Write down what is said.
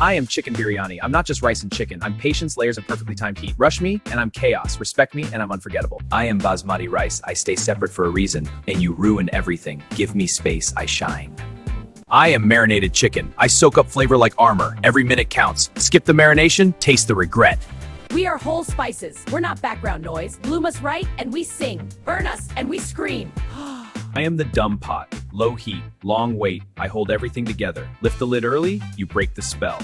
I am Chicken Biryani. I'm not just rice and chicken. I'm patience, layers, and perfectly timed heat. Rush me, and I'm chaos. Respect me, and I'm unforgettable. I am basmati rice. I stay separate for a reason, and you ruin everything. Give me space, I shine. I am marinated chicken. I soak up flavor like armor. Every minute counts. Skip the marination, taste the regret. We are whole spices. We're not background noise. Bloom us right, and we sing. Burn us, and we scream. I am the dumb pot. Low heat, long wait. I hold everything together. Lift the lid early, you break the spell.